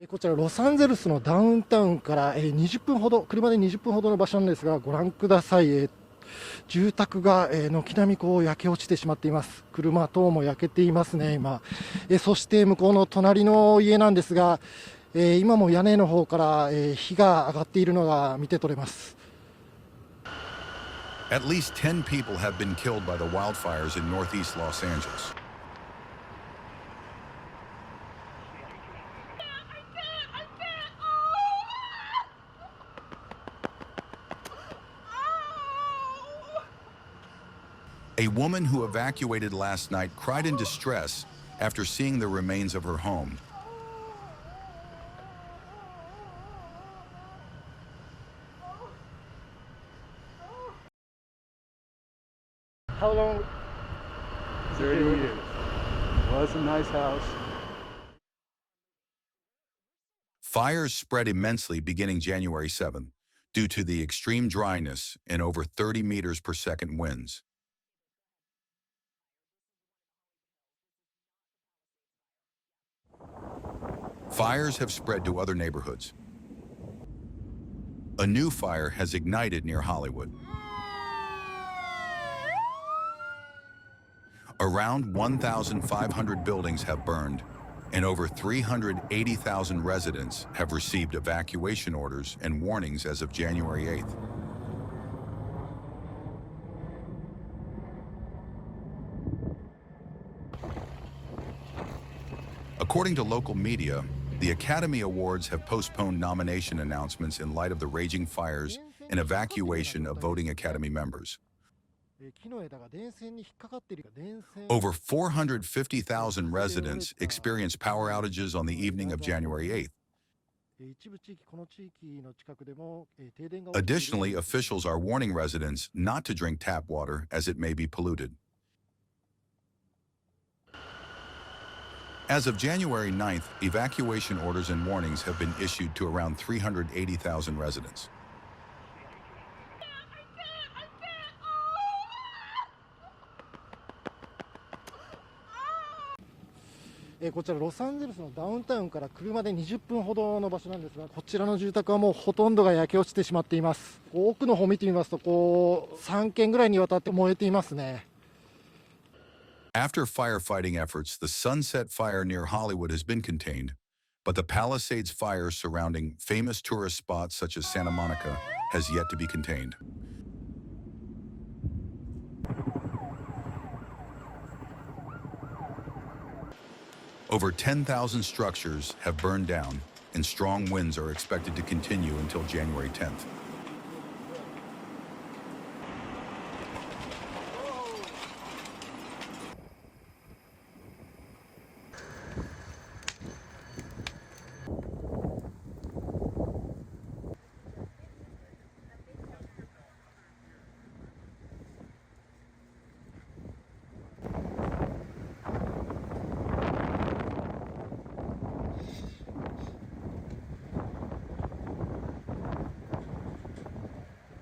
こちらロサンゼルスのダウンタウンから20分ほど、車で20分ほどの場所なんですが、ご覧ください。住宅が軒並みこう焼け落ちてしまっています。車等も焼けていますね、今。そして向こうの隣の家なんですが、今も屋根の方から火が上がっているのが見て取れます。At least 10 people have been killed by the wildfires in northeast Los Angeles. A woman who evacuated last night cried in distress after seeing the remains of her home. How long? 30 years. Was a nice house. Fires spread immensely beginning January 7th due to the extreme dryness and over 30 meters per second winds. Fires have spread to other neighborhoods. A new fire has ignited near Hollywood. Around 1,500 buildings have burned, and over 380,000 residents have received evacuation orders and warnings as of January 8th. According to local media, the Academy Awards have postponed nomination announcements in light of the raging fires and evacuation of voting Academy members. Over 450,000 residents experienced power outages on the evening of January 8th. Additionally, officials are warning residents not to drink tap water as it may be polluted. As of January 9th, evacuation orders and warnings have been issued to around 380,000 residents. こちらロサンゼルスのダウンタウンから車で20分ほどの場所なんですが、こちらの住宅はもうほとんどが焼け落ちてしまっています。奥の方を見てみますと、3軒ぐらいにわたって燃えていますね。 After firefighting efforts, the Sunset Fire near Hollywood has been contained, but the Palisades fire surrounding famous tourist spots such as Santa Monica has yet to be contained. Over 10,000 structures have burned down, and strong winds are expected to continue until January 10th.